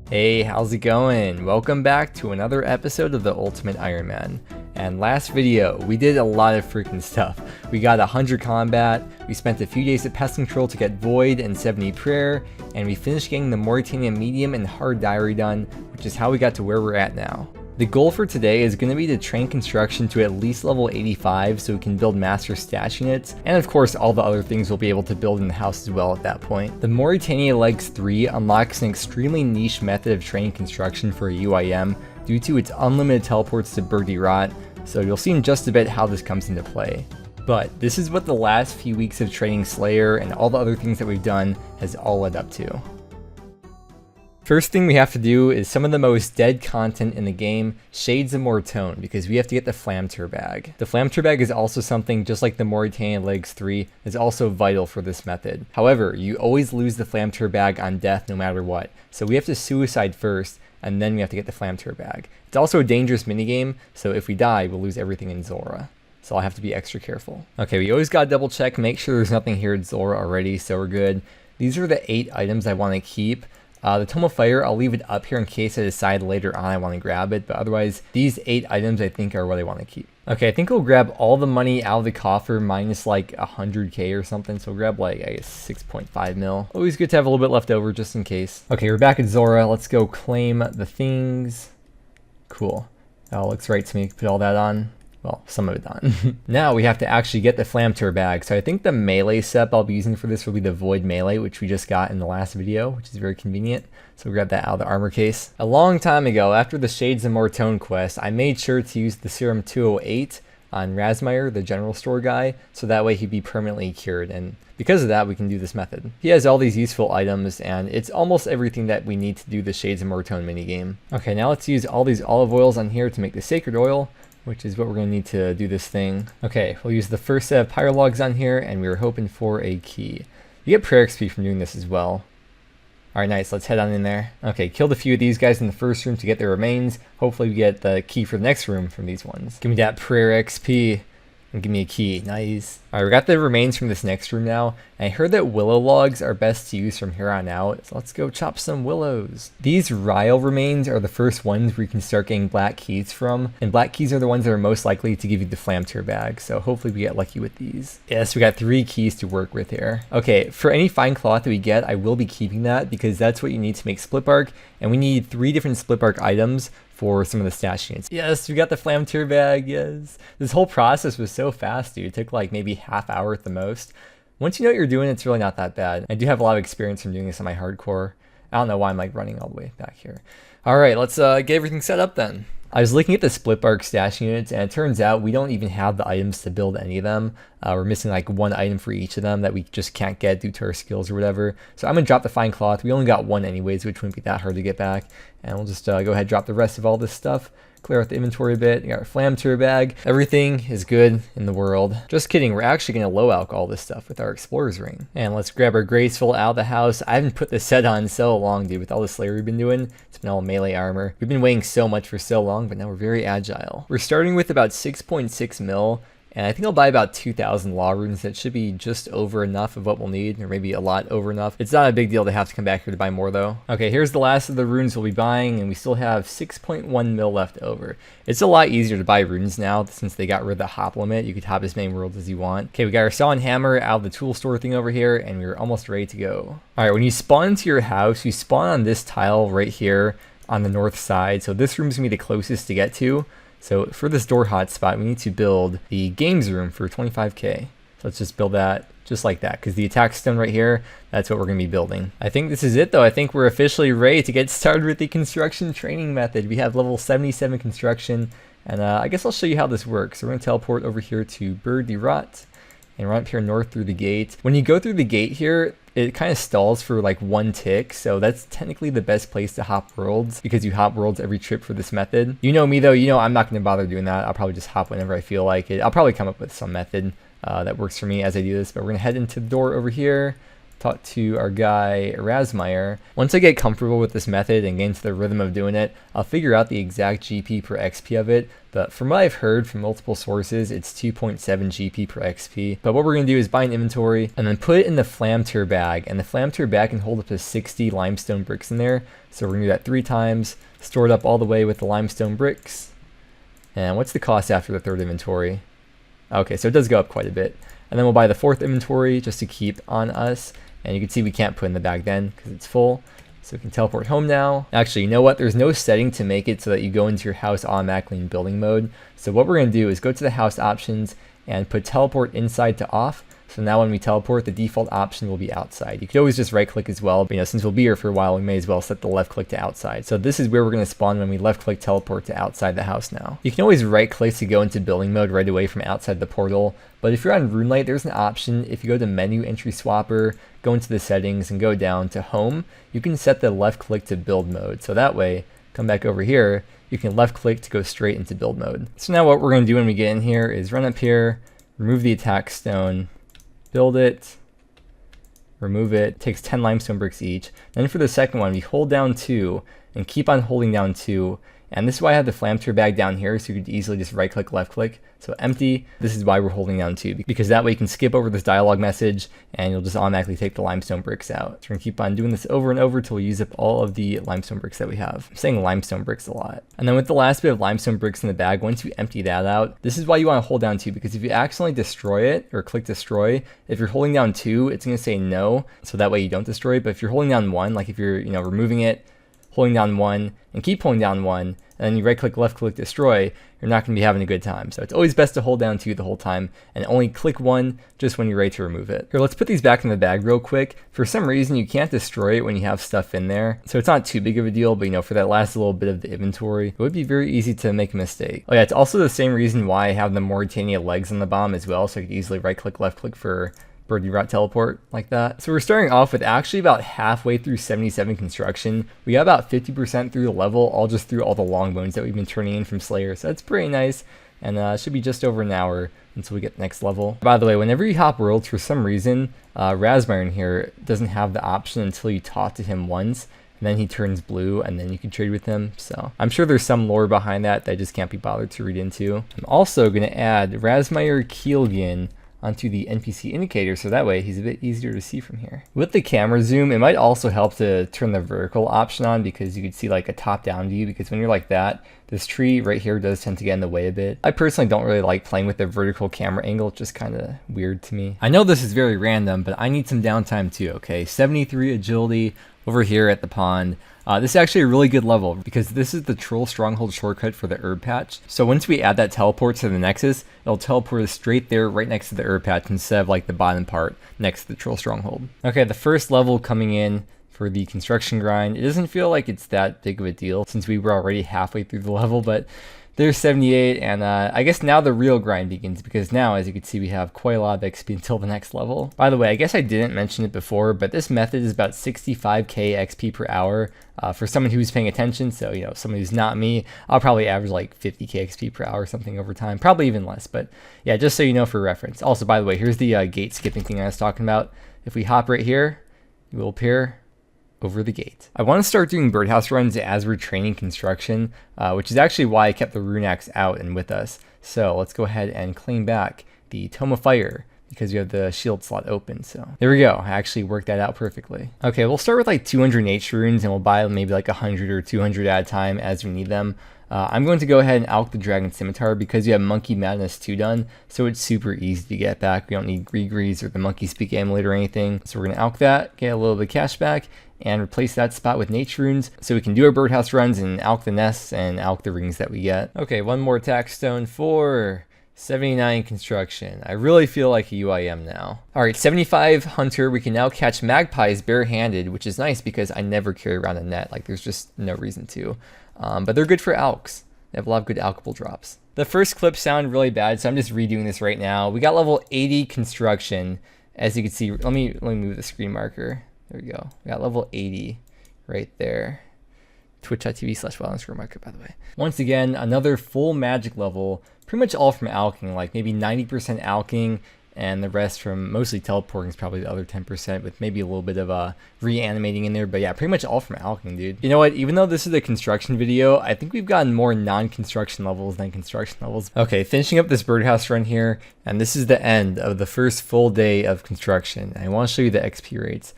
Hey, how's it going? Welcome back to another episode of the Ultimate Ironman. And last video, we did a lot of freaking stuff. We got 100 combat, we spent a few days at pest control to get void and 70 prayer, and we finished getting the Mauritania medium and hard diary done, which is how we got to where we're at now. The goal for today is going to be to train construction to at least level 85 so we can build master stash units, and of course all the other things we'll be able to build in the house as well at that point. The Mauritania Legs 3 unlocks an extremely niche method of training construction for a UIM due to its unlimited teleports to Birdie Rot, so you'll see in just a bit how this comes into play. But this is what the last few weeks of training Slayer and all the other things that we've done has all led up to. First thing we have to do is some of the most dead content in the game, Shades of Mortone, because we have to get the Flamtur bag. The Flamtur bag is also something, just like the Mauritania Legs 3, is also vital for this method. However, you always lose the Flamtur bag on death no matter what, so we have to suicide first, and then we have to get the Flamtur bag. It's also a dangerous minigame, so if we die, we'll lose everything in Zora. So I'll have to be extra careful. Okay, we always gotta double check, make sure there's nothing here at Zora already, so we're good. These are the 8 items I want to keep. The Tome of Fire, I'll leave it up here in case I decide later on I want to grab it, but otherwise, these 8 items I think are what I want to keep. Okay, I think we'll grab all the money out of the coffer minus like 100k or something, so we'll grab like, I guess, 6.5 mil. Always good to have a little bit left over just in case. Okay, we're back at Zora. Let's go claim the things. Cool. That looks right to me. Put all that on. Well, some of it on. Now we have to actually get the Flamtur bag. So I think the melee sep I'll be using for this will be the Void Melee, which we just got in the last video, which is very convenient. So we'll grab that out of the armor case. A long time ago, after the Shades of Mortone quest, I made sure to use the Serum 208 on Razmire, the general store guy, so that way he'd be permanently cured. And because of that, we can do this method. He has all these useful items, and it's almost everything that we need to do the Shades of Mortone minigame. Okay, now let's use all these olive oils on here to make the Sacred Oil, which is what we're going to need to do this thing. Okay, we'll use the first set of Pyrologs on here, and we were hoping for a key. You get prayer XP from doing this as well. Alright, nice, let's head on in there. Okay, killed a few of these guys in the first room to get their remains. Hopefully we get the key for the next room from these ones. Give me that prayer XP. And give me a key. Nice. Alright, we got the remains from this next room now. And I heard that willow logs are best to use from here on out. So let's go chop some willows. These Ryle remains are the first ones where you can start getting black keys from. And black keys are the ones that are most likely to give you the Flamtur bag. So hopefully we get lucky with these. Yes, we got 3 keys to work with here. Okay, for any fine cloth that we get, I will be keeping that because that's what you need to make split bark. And we need 3 different split bark items for some of the stash units. Yes, we got the Flamtur bag, yes. This whole process was so fast, dude. It took like maybe half hour at the most. Once you know what you're doing, it's really not that bad. I do have a lot of experience from doing this on my hardcore. I don't know why I'm like running all the way back here. All right, let's get everything set up then. I was looking at the split bark stash units, and it turns out we don't even have the items to build any of them. We're missing like 1 item for each of them that we just can't get due to our skills or whatever. So I'm gonna drop the fine cloth. We only got 1 anyways, which wouldn't be that hard to get back. And we'll just go ahead and drop the rest of all this stuff. Clear out the inventory a bit. We got our Flamtur bag. Everything is good in the world. Just kidding, we're actually gonna low alch all this stuff with our explorer's ring. And let's grab our graceful out of the house. I haven't put this set on so long, dude, with all the Slayer we've been doing. It's been all melee armor. We've been weighing so much for so long, but now we're very agile. We're starting with about 6.6 mil. And I think I'll buy about 2,000 law runes. That should be just over enough of what we'll need, or maybe a lot over enough. It's not a big deal to have to come back here to buy more though. Okay, here's the last of the runes we'll be buying, and we still have 6.1 mil left over. It's a lot easier to buy runes now since they got rid of the hop limit. You could hop as many worlds as you want. Okay, we got our saw and hammer out of the tool store thing over here, and we're almost ready to go. Alright, when you spawn into your house, you spawn on this tile right here on the north side. So this room's gonna be the closest to get to. So for this door hotspot, we need to build the games room for 25k. So let's just build that just like that, because the attack stone right here, that's what we're going to be building. I think this is it though. I think we're officially ready to get started with the construction training method. We have level 77 construction, and I guess I'll show you how this works. So we're going to teleport over here to Birdie Rot, and run up here north through the gate. When you go through the gate here, it kind of stalls for like 1 tick, so that's technically the best place to hop worlds because you hop worlds every trip for this method. You know me though, you know I'm not going to bother doing that. I'll probably just hop whenever I feel like it. I'll probably come up with some method that works for me as I do this, but we're going to head into the door over here, talk to our guy Rasmeyer. Once I get comfortable with this method and get into the rhythm of doing it, I'll figure out the exact GP per XP of it. But from what I've heard from multiple sources, it's 2.7 GP per XP. But what we're going to do is buy an inventory and then put it in the Flamtur bag. And the Flamtur bag can hold up to 60 limestone bricks in there. So we're going to do that 3 times, store it up all the way with the limestone bricks. And what's the cost after the 3rd inventory? Okay, so it does go up quite a bit. And then we'll buy the 4th inventory just to keep on us. And you can see we can't put in the bag then because it's full. So we can teleport home now. Actually, you know what? There's no setting to make it so that you go into your house automatically in building mode. So what we're going to do is go to the house options and put teleport inside to off. So now when we teleport, the default option will be outside. You could always just right click as well, but since we'll be here for a while, we may as well set the left click to outside. So this is where we're going to spawn when we left click teleport to outside the house now. You can always right click to go into building mode right away from outside the portal, but if you're on RuneLite, there's an option. If you go to menu entry swapper, go into the settings and go down to home, you can set the left click to build mode. So that way, come back over here, you can left click to go straight into build mode. So now what we're going to do when we get in here is run up here, remove the attack stone, build it, remove it, takes 10 limestone bricks each. Then for the second one, we hold down 2 and keep on holding down 2. And this is why I have the Flamtur bag down here, so you could easily just right click, left click. So empty, this is why we're holding down 2, because that way you can skip over this dialog message and you'll just automatically take the limestone bricks out. So we're gonna keep on doing this over and over till we use up all of the limestone bricks that we have. I'm saying limestone bricks a lot. And then with the last bit of limestone bricks in the bag, once you empty that out, this is why you wanna hold down 2, because if you accidentally destroy it or click destroy, if you're holding down 2, it's gonna say no, so that way you don't destroy it. But if you're holding down 1, like if you're removing it, holding down 1 and keep holding down 1, and then you right click, left click, destroy, you're not going to be having a good time. So it's always best to hold down 2 the whole time and only click 1 just when you're ready to remove it. Here, let's put these back in the bag real quick. For some reason, you can't destroy it when you have stuff in there. So it's not too big of a deal, but for that last little bit of the inventory, it would be very easy to make a mistake. Oh yeah, it's also the same reason why I have the Mauritania legs on the bomb as well. So I could easily right click, left click for birdie route teleport like that. So we're starting off with actually about halfway through 77 construction. We got about 50% through the level, all just through all the long bones that we've been turning in from Slayer. So that's pretty nice. And it should be just over an hour until we get the next level. By the way, whenever you hop worlds, for some reason, Rasmeyer in here doesn't have the option until you talk to him once. And then he turns blue, and then you can trade with him. So I'm sure there's some lore behind that I just can't be bothered to read into. I'm also going to add Rasmeyer Keelgin onto the NPC indicator, so that way he's a bit easier to see from here. With the camera zoom, it might also help to turn the vertical option on, because you could see like a top-down view, because when you're like that, this tree right here does tend to get in the way a bit. I personally don't really like playing with the vertical camera angle. It's just kind of weird to me. I know this is very random, but I need some downtime too, okay? 73 agility over here at the pond. This is actually a really good level, because this is the Troll Stronghold shortcut for the herb patch. So once we add that teleport to the Nexus, it'll teleport us straight there right next to the herb patch instead of like the bottom part next to the Troll Stronghold. Okay, the first level coming in for the construction grind. It doesn't feel like it's that big of a deal since we were already halfway through the level, but there's 78, and I guess now the real grind begins, because now, as you can see, we have quite a lot of XP until the next level. By the way, I guess I didn't mention it before, but this method is about 65k XP per hour. For someone who's paying attention, so someone who's not me, I'll probably average like 50k XP per hour or something over time, probably even less, but yeah, just so you know for reference. Also, by the way, here's the gate skipping thing I was talking about. If we hop right here, it will appear over the gate. I want to start doing birdhouse runs as we're training construction, which is actually why I kept the rune axe out and with us. So let's go ahead and claim back the Tome of Fire, because we have the shield slot open. So there we go. I actually worked that out perfectly. Okay, we'll start with like 200 nature runes, and we'll buy maybe like 100 or 200 at a time as we need them. I'm going to go ahead and alch the Dragon Scimitar, because you have Monkey Madness 2 done, so it's super easy to get back. We don't need Greegrees or the Monkey Speak Amulet or anything. So we're going to alch that, get a little bit of cash back, and replace that spot with nature runes, so we can do our birdhouse runs and alch the nests and alch the rings that we get. Okay, one more attack stone for 79 construction. I really feel like a UIM now. Alright, 75 hunter. We can now catch magpies barehanded, which is nice because I never carry around a net. Like, there's just no reason to. But they're good for alchs. They have a lot of good alchable drops. The first clip sounded really bad, so I'm just redoing this right now. We got level 80 construction. As you can see, let me move the screen marker. There we go. We got level 80 right there. Twitch.tv/wild_market, by the way. Once again, another full magic level, pretty much all from alching, like maybe 90% alching and the rest from mostly teleporting is probably the other 10%, with maybe a little bit of reanimating in there. But yeah, pretty much all from alching, dude. You know what? Even though this is a construction video, I think we've gotten more non-construction levels than construction levels. Okay, finishing up this birdhouse run here, and this is the end of the first full day of construction. I want to show you the XP rates.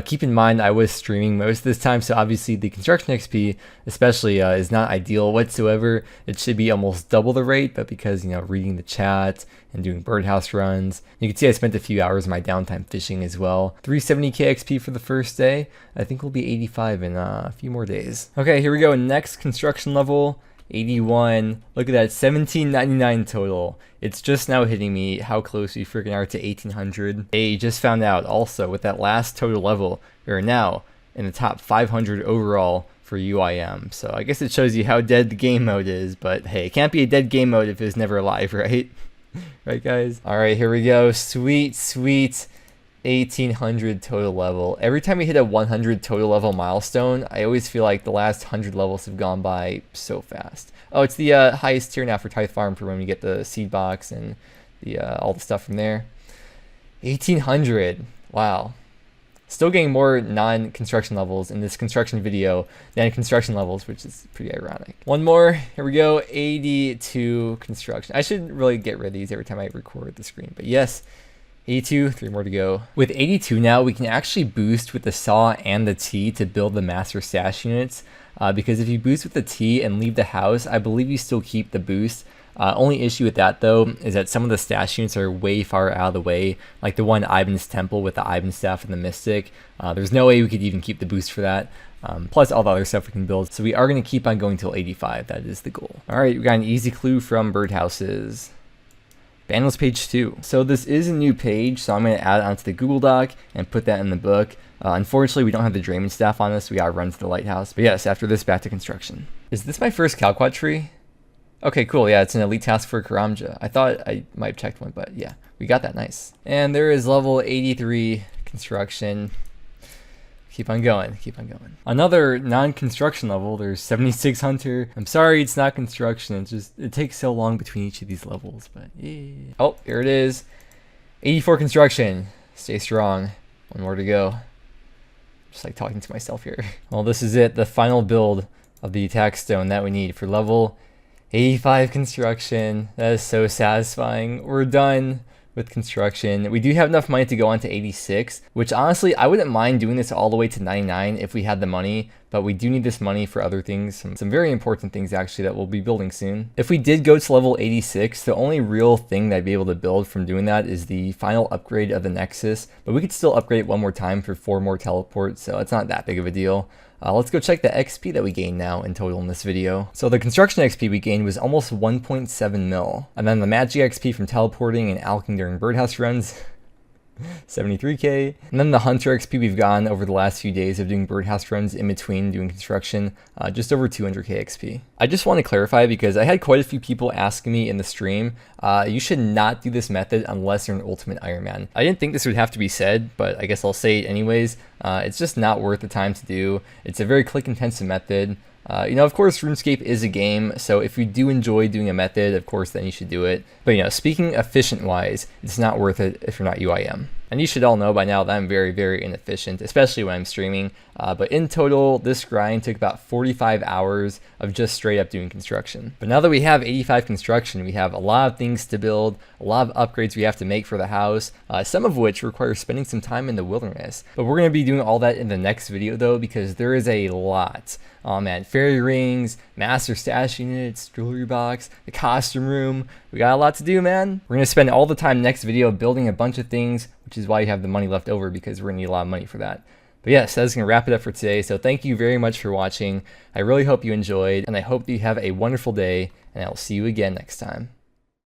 Keep in mind, I was streaming most of this time, so obviously the construction XP especially is not ideal whatsoever. It should be almost double the rate, but because, you know, reading the chat and doing birdhouse runs, you can see I spent a few hours of my downtime fishing as well. 370k XP for the first day. I think we'll be 85 in a few more days. Okay, here we go. Next construction level. 81. Look at that, 1799 total. It's just now hitting me how close we freaking are to 1800. Hey, just found out also with that last total level, we are now in the top 500 overall for UIM. So I guess it shows you how dead the game mode is, but hey, it can't be a dead game mode if it's never alive, right? Right, guys? All right, here we go. Sweet, sweet 1800 total level. Every time we hit a 100 total level milestone, I always feel like the last 100 levels have gone by so fast. Oh, it's the highest tier now for Tithe Farm for when we get the seed box and the all the stuff from there. 1800. Wow. Still getting more non-construction levels in this construction video than construction levels, which is pretty ironic. One more. Here we go. 82 construction. I should really get rid of these every time I record the screen, but yes. 82, 3 more to go. With 82 now, we can actually boost with the saw and the T to build the master stash units. Because if you boost with the T and leave the house, I believe you still keep the boost. Only issue with that though is that some of the stash units are way far out of the way, like the one Ivan's Temple with the Ivan Staff and the Mystic. There's no way we could even keep the boost for that. Plus all the other stuff we can build. So we are going to keep on going till 85. That is the goal. All right, we got an easy clue from birdhouses. Bandless page 2. So this is a new page, so I'm going to add it onto the Google Doc and put that in the book. Unfortunately, we don't have the Drayman staff on us. We got to run to the lighthouse. But yes, after this, back to construction. Is this my first Calquat tree? Okay, cool. Yeah, it's an elite task for Karamja. I thought I might have checked one, but yeah, we got that. Nice. And there is level 83 construction. Keep on going, keep on going. Another non-construction level, there's 76 Hunter. I'm sorry it's not construction, it's just, it takes so long between each of these levels, but yeah. Oh, here it is. 84 construction. Stay strong. One more to go. Just like talking to myself here. Well, this is it, the final build of the attack stone that we need for level 85 construction. That is so satisfying. We're done with construction. We do have enough money to go on to 86, which honestly, I wouldn't mind doing this all the way to 99 if we had the money, but we do need this money for other things, some very important things actually that we'll be building soon. If we did go to level 86, the only real thing that I'd be able to build from doing that is the final upgrade of the Nexus, but we could still upgrade it one more time for 4 more teleports, so it's not that big of a deal. Let's go check the XP that we gained now in total in this video. So the construction XP we gained was almost 1.7 mil. And then the magic XP from teleporting and alching during birdhouse runs, 73k. And then the hunter XP we've gotten over the last few days of doing birdhouse runs in between doing construction, just over 200k XP. I just want to clarify because I had quite a few people asking me in the stream, you should not do this method unless you're an ultimate Ironman. I didn't think this would have to be said, but I guess I'll say it anyways. It's just not worth the time to do. It's a very click intensive method. You know, of course, Runescape is a game, so if you do enjoy doing a method, of course, then you should do it. But, you know, speaking efficient-wise, it's not worth it if you're not UIM. And you should all know by now that I'm very, very inefficient, especially when I'm streaming. But in total, this grind took about 45 hours of just straight up doing construction. But now that we have 85 construction, we have a lot of things to build, a lot of upgrades we have to make for the house, some of which require spending some time in the wilderness. But we're going to be doing all that in the next video, though, because there is a lot. Oh man, fairy rings, master stash units, jewelry box, the costume room. We got a lot to do, man. We're going to spend all the time next video building a bunch of things, which is why you have the money left over, because we're going to need a lot of money for that. But yes, that's going to wrap it up for today. So thank you very much for watching. I really hope you enjoyed, and I hope that you have a wonderful day, and I will see you again next time.